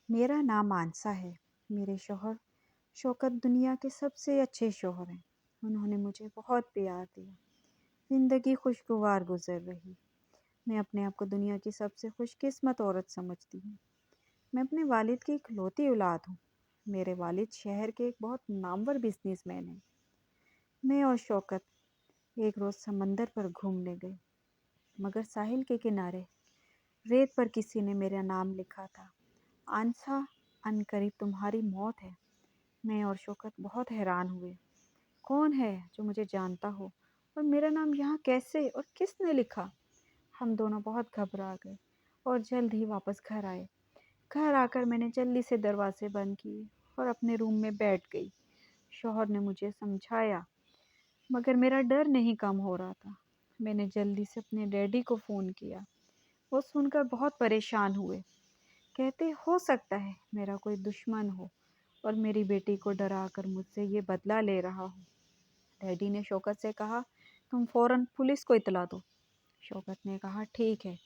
मेरा नाम आंसा है। मेरे शौहर शौकत दुनिया के सबसे अच्छे शौहर हैं। उन्होंने मुझे बहुत प्यार दिया। ज़िंदगी खुशगवार गुजर रही। मैं अपने आप को दुनिया की सबसे खुशकिस्मत औरत समझती हूँ। मैं अपने वालिद की इकलौती औलाद हूँ। मेरे वालिद शहर के एक बहुत नामवर बिजनेसमैन हैं। मैं और शौकत एक रोज़ समंदर पर घूमने गए, मगर साहिल के किनारे रेत पर किसी ने मेरा नाम लिखा था, आंसा, अनकरीब तुम्हारी मौत है। मैं और शौकत बहुत हैरान हुए। कौन है जो मुझे जानता हो, और मेरा नाम यहाँ कैसे और किसने लिखा? हम दोनों बहुत घबरा गए और जल्द ही वापस घर आए। घर आकर मैंने जल्दी से दरवाजे बंद किए और अपने रूम में बैठ गई। शौहर ने मुझे समझाया, मगर मेरा डर नहीं कम हो रहा था। मैंने जल्दी से अपने डैडी को फ़ोन किया। वो सुनकर बहुत परेशान हुए। कहते, हो सकता है मेरा कोई दुश्मन हो और मेरी बेटी को डरा कर मुझसे ये बदला ले रहा हो। डैडी ने शौकत से कहा, तुम फ़ौरन पुलिस को इतला दो। शौकत ने कहा, ठीक है,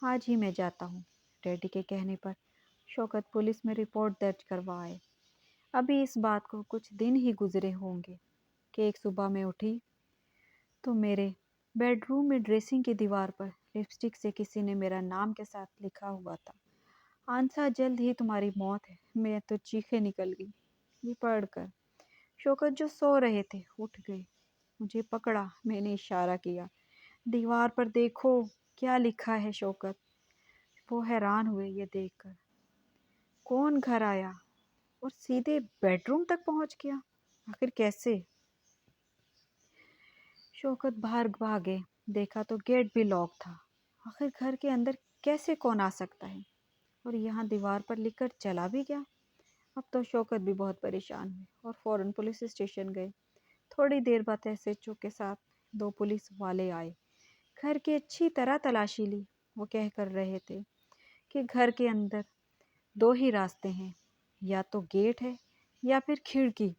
आज ही मैं जाता हूँ। डैडी के कहने पर शौकत पुलिस में रिपोर्ट दर्ज करवाए। अभी इस बात को कुछ दिन ही गुजरे होंगे कि एक सुबह मैं उठी तो मेरे बेडरूम में ड्रेसिंग की दीवार पर लिपस्टिक से किसी ने मेरा नाम के साथ लिखा हुआ था, आंसा, जल्द ही तुम्हारी मौत है। मैं तो चीखें निकल गई। ये पढ़कर शौकत जो सो रहे थे उठ गए। मुझे पकड़ा। मैंने इशारा किया, दीवार पर देखो क्या लिखा है शौकत। वो हैरान हुए ये देखकर। कौन घर आया और सीधे बेडरूम तक पहुंच गया? आखिर कैसे? शौकत बाहर भागे। देखा तो गेट भी लॉक था। आखिर घर के अंदर कैसे कौन आ सकता है? और यहाँ दीवार पर लिखकर चला भी गया। अब तो शौकत भी बहुत परेशान हुए और फौरन पुलिस स्टेशन गए। थोड़ी देर बाद एसएचओ के साथ दो पुलिस वाले आए। घर की अच्छी तरह तलाशी ली। वो कह कर रहे थे कि घर के अंदर दो ही रास्ते हैं, या तो गेट है या फिर खिड़की,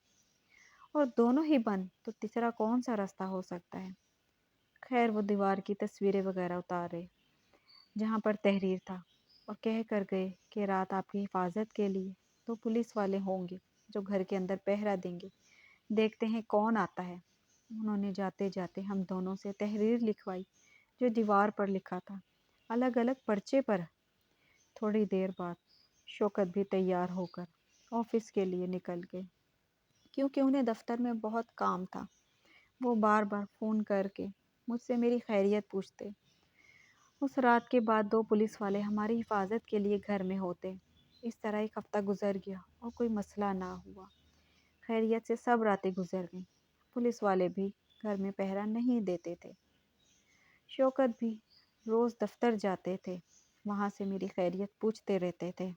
और दोनों ही बंद, तो तीसरा कौन सा रास्ता हो सकता है? खैर, वो दीवार की तस्वीरें वगैरह उतारे जहाँ पर तहरीर था, और कह कर गए कि रात आपकी हिफाजत के लिए तो पुलिस वाले होंगे जो घर के अंदर पहरा देंगे। देखते हैं कौन आता है। उन्होंने जाते जाते हम दोनों से तहरीर लिखवाई जो दीवार पर लिखा था, अलग अलग पर्चे पर। थोड़ी देर बाद शौकत भी तैयार होकर ऑफिस के लिए निकल गए, क्योंकि उन्हें दफ्तर में बहुत काम था। वो बार बार फ़ोन करके मुझसे मेरी खैरियत पूछते। उस रात के बाद दो पुलिस वाले हमारी हिफाजत के लिए घर में होते। इस तरह एक हफ्ता गुजर गया और कोई मसला ना हुआ। खैरियत से सब रातें गुजर गईं। पुलिस वाले भी घर में पहरा नहीं देते थे। शौकत भी रोज़ दफ्तर जाते थे। वहाँ से मेरी खैरियत पूछते रहते थे,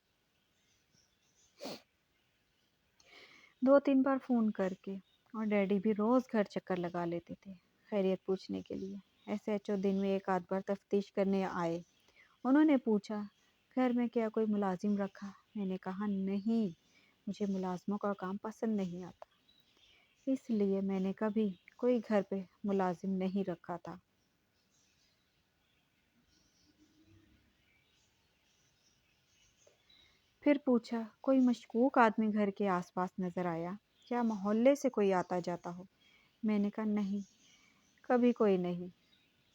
दो तीन बार फ़ोन करके। और डैडी भी रोज़ घर चक्कर लगा लेते थे खैरियत पूछने के लिए। एसएचओ दिन में एक आध बार तफ्तीश करने आए। उन्होंने पूछा, घर में क्या कोई मुलाजिम रखा? मैंने कहा, नहीं, मुझे मुलाजमों का काम पसंद नहीं आता, इसलिए मैंने कभी कोई घर पे मुलाजिम नहीं रखा था। फिर पूछा, कोई मशकूक आदमी घर के आसपास नज़र आया? क्या मोहल्ले से कोई आता जाता हो? मैंने कहा, नहीं, कभी कोई नहीं।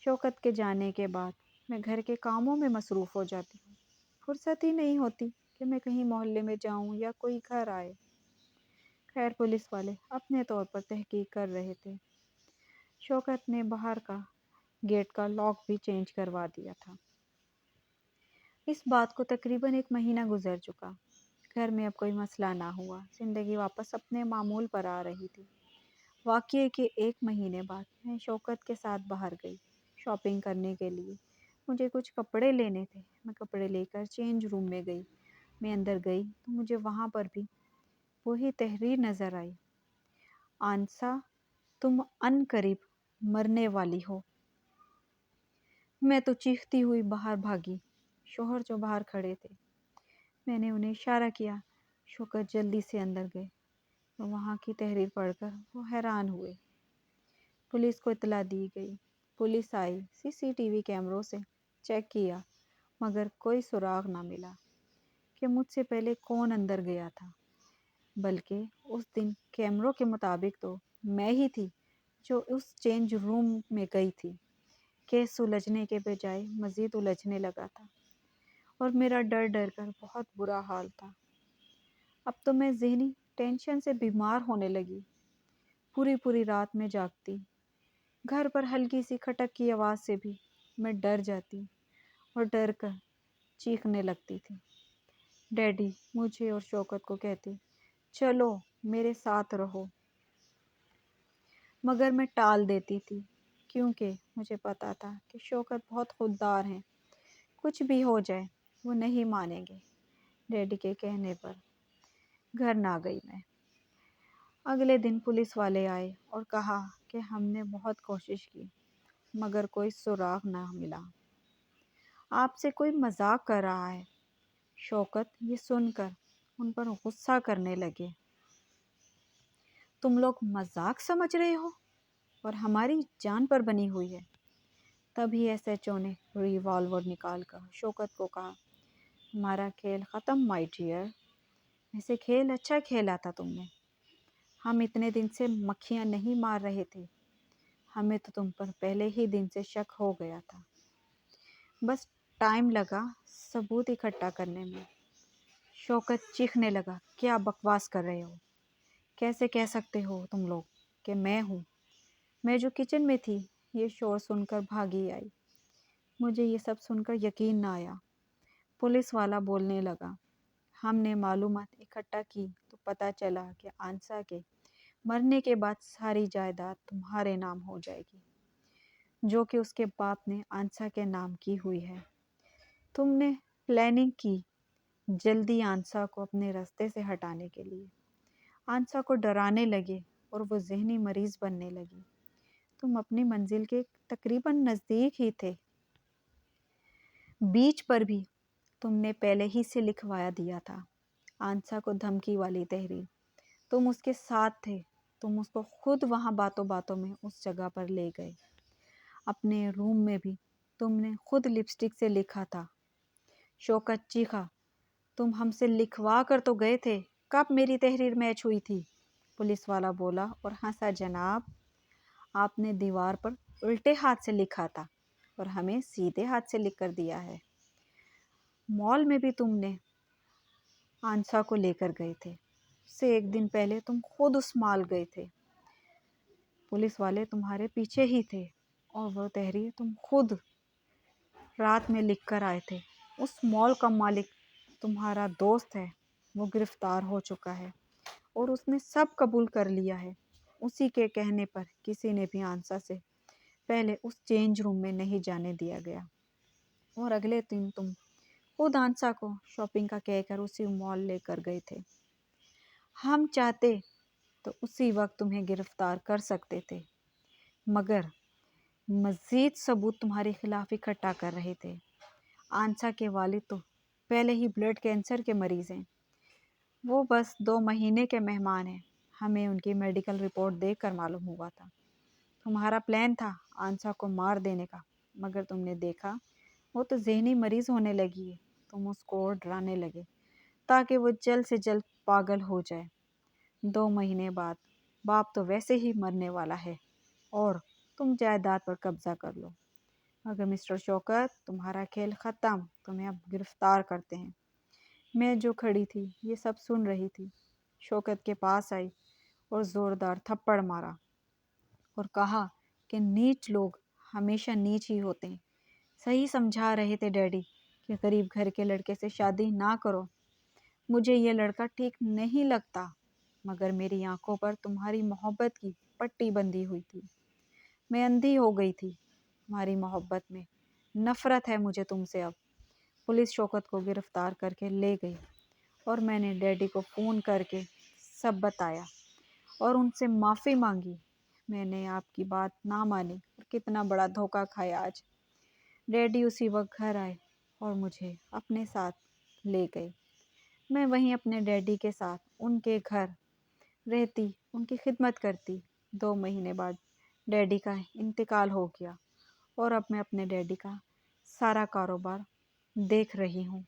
शौकत के जाने के बाद मैं घर के कामों में मसरूफ़ हो जाती हूँ। फुर्सत ही नहीं होती कि मैं कहीं मोहल्ले में जाऊँ या कोई घर आए। खैर, पुलिस वाले अपने तौर पर तहकीक कर रहे थे। शौकत ने बाहर का गेट का लॉक भी चेंज करवा दिया था। इस बात को तकरीबन एक महीना गुजर चुका। घर में अब कोई मसला ना हुआ। ज़िंदगी वापस अपने मामूल पर आ रही थी। वाक़ये के एक महीने बाद मैं शौकत के साथ बाहर गई शॉपिंग करने के लिए। मुझे कुछ कपड़े लेने थे। मैं कपड़े लेकर चेंज रूम में गई। मैं अंदर गई तो मुझे वहाँ पर भी वही तहरीर नज़र आई, आंसा, तुम अनकरीब मरने वाली हो। मैं तो चीखती हुई बाहर भागी। शौहर जो बाहर खड़े थे, मैंने उन्हें इशारा किया। शौकत जल्दी से अंदर गए तो वहाँ की तहरीर पढ़कर वो हैरान हुए। पुलिस को इतला दी गई। पुलिस आई, सीसीटीवी कैमरों से चेक किया, मगर कोई सुराग ना मिला। کہ مجھ سے پہلے کون اندر گیا تھا، بلکہ اس دن کیمروں کے مطابق تو میں ہی تھی جو اس چینج روم میں گئی تھی۔ کیس سلجھنے کے بجائے مزید الجھنے لگا تھا اور میرا ڈر ڈر کر بہت برا حال تھا۔ اب تو میں ذہنی ٹینشن سے بیمار ہونے لگی، پوری رات میں جاگتی، گھر پر ہلکی سی کھٹک کی آواز سے بھی میں ڈر جاتی اور ڈر کر چیخنے لگتی تھی۔ ڈیڈی مجھے اور شوکت کو کہتے چلو میرے ساتھ رہو، مگر میں ٹال دیتی تھی کیونکہ مجھے پتا تھا کہ شوکت بہت خوددار ہیں، کچھ بھی ہو جائے وہ نہیں مانیں گے۔ ڈیڈی کے کہنے پر گھر نہ گئی میں۔ اگلے دن پولیس والے آئے اور کہا کہ ہم نے بہت کوشش کی مگر کوئی سراغ نہ ملا، آپ سے کوئی مذاق کر رہا ہے۔ شوکت یہ سن کر ان پر غصہ کرنے لگے، تم لوگ مذاق سمجھ رہے ہو اور ہماری جان پر بنی ہوئی ہے۔ تبھی ایس ایچ او نے ریوالور نکال کر شوکت کو کہا، ہمارا کھیل ختم مائی ڈیئر، ایسے کھیل اچھا کھیلا تھا تم نے، ہم اتنے دن سے مکھیاں نہیں مار رہے تھے، ہمیں تو تم پر پہلے ہی دن سے شک ہو گیا تھا، بس ٹائم لگا ثبوت اکٹھا کرنے میں۔ شوکت چیخنے لگا، کیا بکواس کر رہے ہو، کیسے کہہ سکتے ہو تم لوگ کہ میں ہوں؟ میں جو کچن میں تھی یہ شور سن کر بھاگی آئی، مجھے یہ سب سن کر یقین نہ آیا۔ پولیس والا بولنے لگا، ہم نے معلومات اکٹھا کی تو پتہ چلا کہ آنسا کے مرنے کے بعد ساری جائیداد تمہارے نام ہو جائے گی، جو کہ اس کے باپ نے آنسا کے نام کی ہوئی ہے۔ تم نے پلاننگ کی جلدی آنسا کو اپنے راستے سے ہٹانے کے لیے، آنسا کو ڈرانے لگے اور وہ ذہنی مریض بننے لگی۔ تم اپنی منزل کے تقریباً نزدیک ہی تھے، بیچ پر بھی تم نے پہلے ہی سے لکھوایا دیا تھا آنسا کو دھمکی والی تحریر، تم اس کے ساتھ تھے، تم اس کو خود وہاں باتوں باتوں میں اس جگہ پر لے گئے، اپنے روم میں بھی تم نے خود لپسٹک سے لکھا تھا۔ شوکت چیخا، تم ہم سے لکھوا کر تو گئے تھے، کب میری تحریر میچ ہوئی تھی؟ پولیس والا بولا اور ہنسا، جناب آپ نے دیوار پر الٹے ہاتھ سے لکھا تھا اور ہمیں سیدھے ہاتھ سے لکھ کر دیا ہے۔ مال میں بھی تم نے آنسا کو لے کر گئے تھے، اس سے ایک دن پہلے تم خود اس مال گئے تھے، پولیس والے تمہارے پیچھے ہی تھے اور وہ تحریر تم خود رات میں لکھ کر آئے تھے۔ اس مال کا مالک تمہارا دوست ہے، وہ گرفتار ہو چکا ہے اور اس نے سب قبول کر لیا ہے۔ اسی کے کہنے پر کسی نے بھی آنسا سے پہلے اس چینج روم میں نہیں جانے دیا گیا اور اگلے دن تم خود آنسا کو شاپنگ کا کہہ کر اسی مال لے کر گئے تھے۔ ہم چاہتے تو اسی وقت تمہیں گرفتار کر سکتے تھے، مگر مزید ثبوت تمہارے خلاف اکٹھا کر رہے تھے۔ آنسا کے والد تو پہلے ہی بلڈ کینسر کے مریض ہیں، وہ بس 2 مہینے کے مہمان ہیں، ہمیں ان کی میڈیکل رپورٹ دیکھ کر معلوم ہوا تھا۔ تمہارا پلان تھا آنسا کو مار دینے کا، مگر تم نے دیکھا وہ تو ذہنی مریض ہونے لگی ہے، تم اس کو اور ڈرانے لگے تاکہ وہ جلد سے جلد پاگل ہو جائے۔ 2 مہینے بعد باپ تو ویسے ہی مرنے والا ہے اور تم جائیداد پر قبضہ کر لو، مگر مسٹر شوکت تمہارا کھیل ختم، تمہیں اب گرفتار کرتے ہیں۔ میں جو کھڑی تھی یہ سب سن رہی تھی، شوکت کے پاس آئی اور زوردار تھپڑ مارا اور کہا کہ نیچ لوگ ہمیشہ نیچ ہی ہوتے ہیں، صحیح سمجھا رہے تھے ڈیڈی کہ غریب گھر کے لڑکے سے شادی نہ کرو، مجھے یہ لڑکا ٹھیک نہیں لگتا، مگر میری آنکھوں پر تمہاری محبت کی پٹی بندھی ہوئی تھی، میں اندھی ہو گئی تھی تمہاری محبت میں، نفرت ہے مجھے تم سے اب۔ پولیس شوکت کو گرفتار کر کے لے گئی اور میں نے ڈیڈی کو فون کر کے سب بتایا اور ان سے معافی مانگی، میں نے آپ کی بات نہ مانی اور کتنا بڑا دھوکہ کھایا آج۔ ڈیڈی اسی وقت گھر آئے اور مجھے اپنے ساتھ لے گئے، میں وہیں اپنے ڈیڈی کے ساتھ ان کے گھر رہتی، ان کی خدمت کرتی۔ 2 مہینے بعد ڈیڈی کا انتقال ہو گیا اور اب میں اپنے ڈیڈی کا سارا کاروبار دیکھ رہی ہوں۔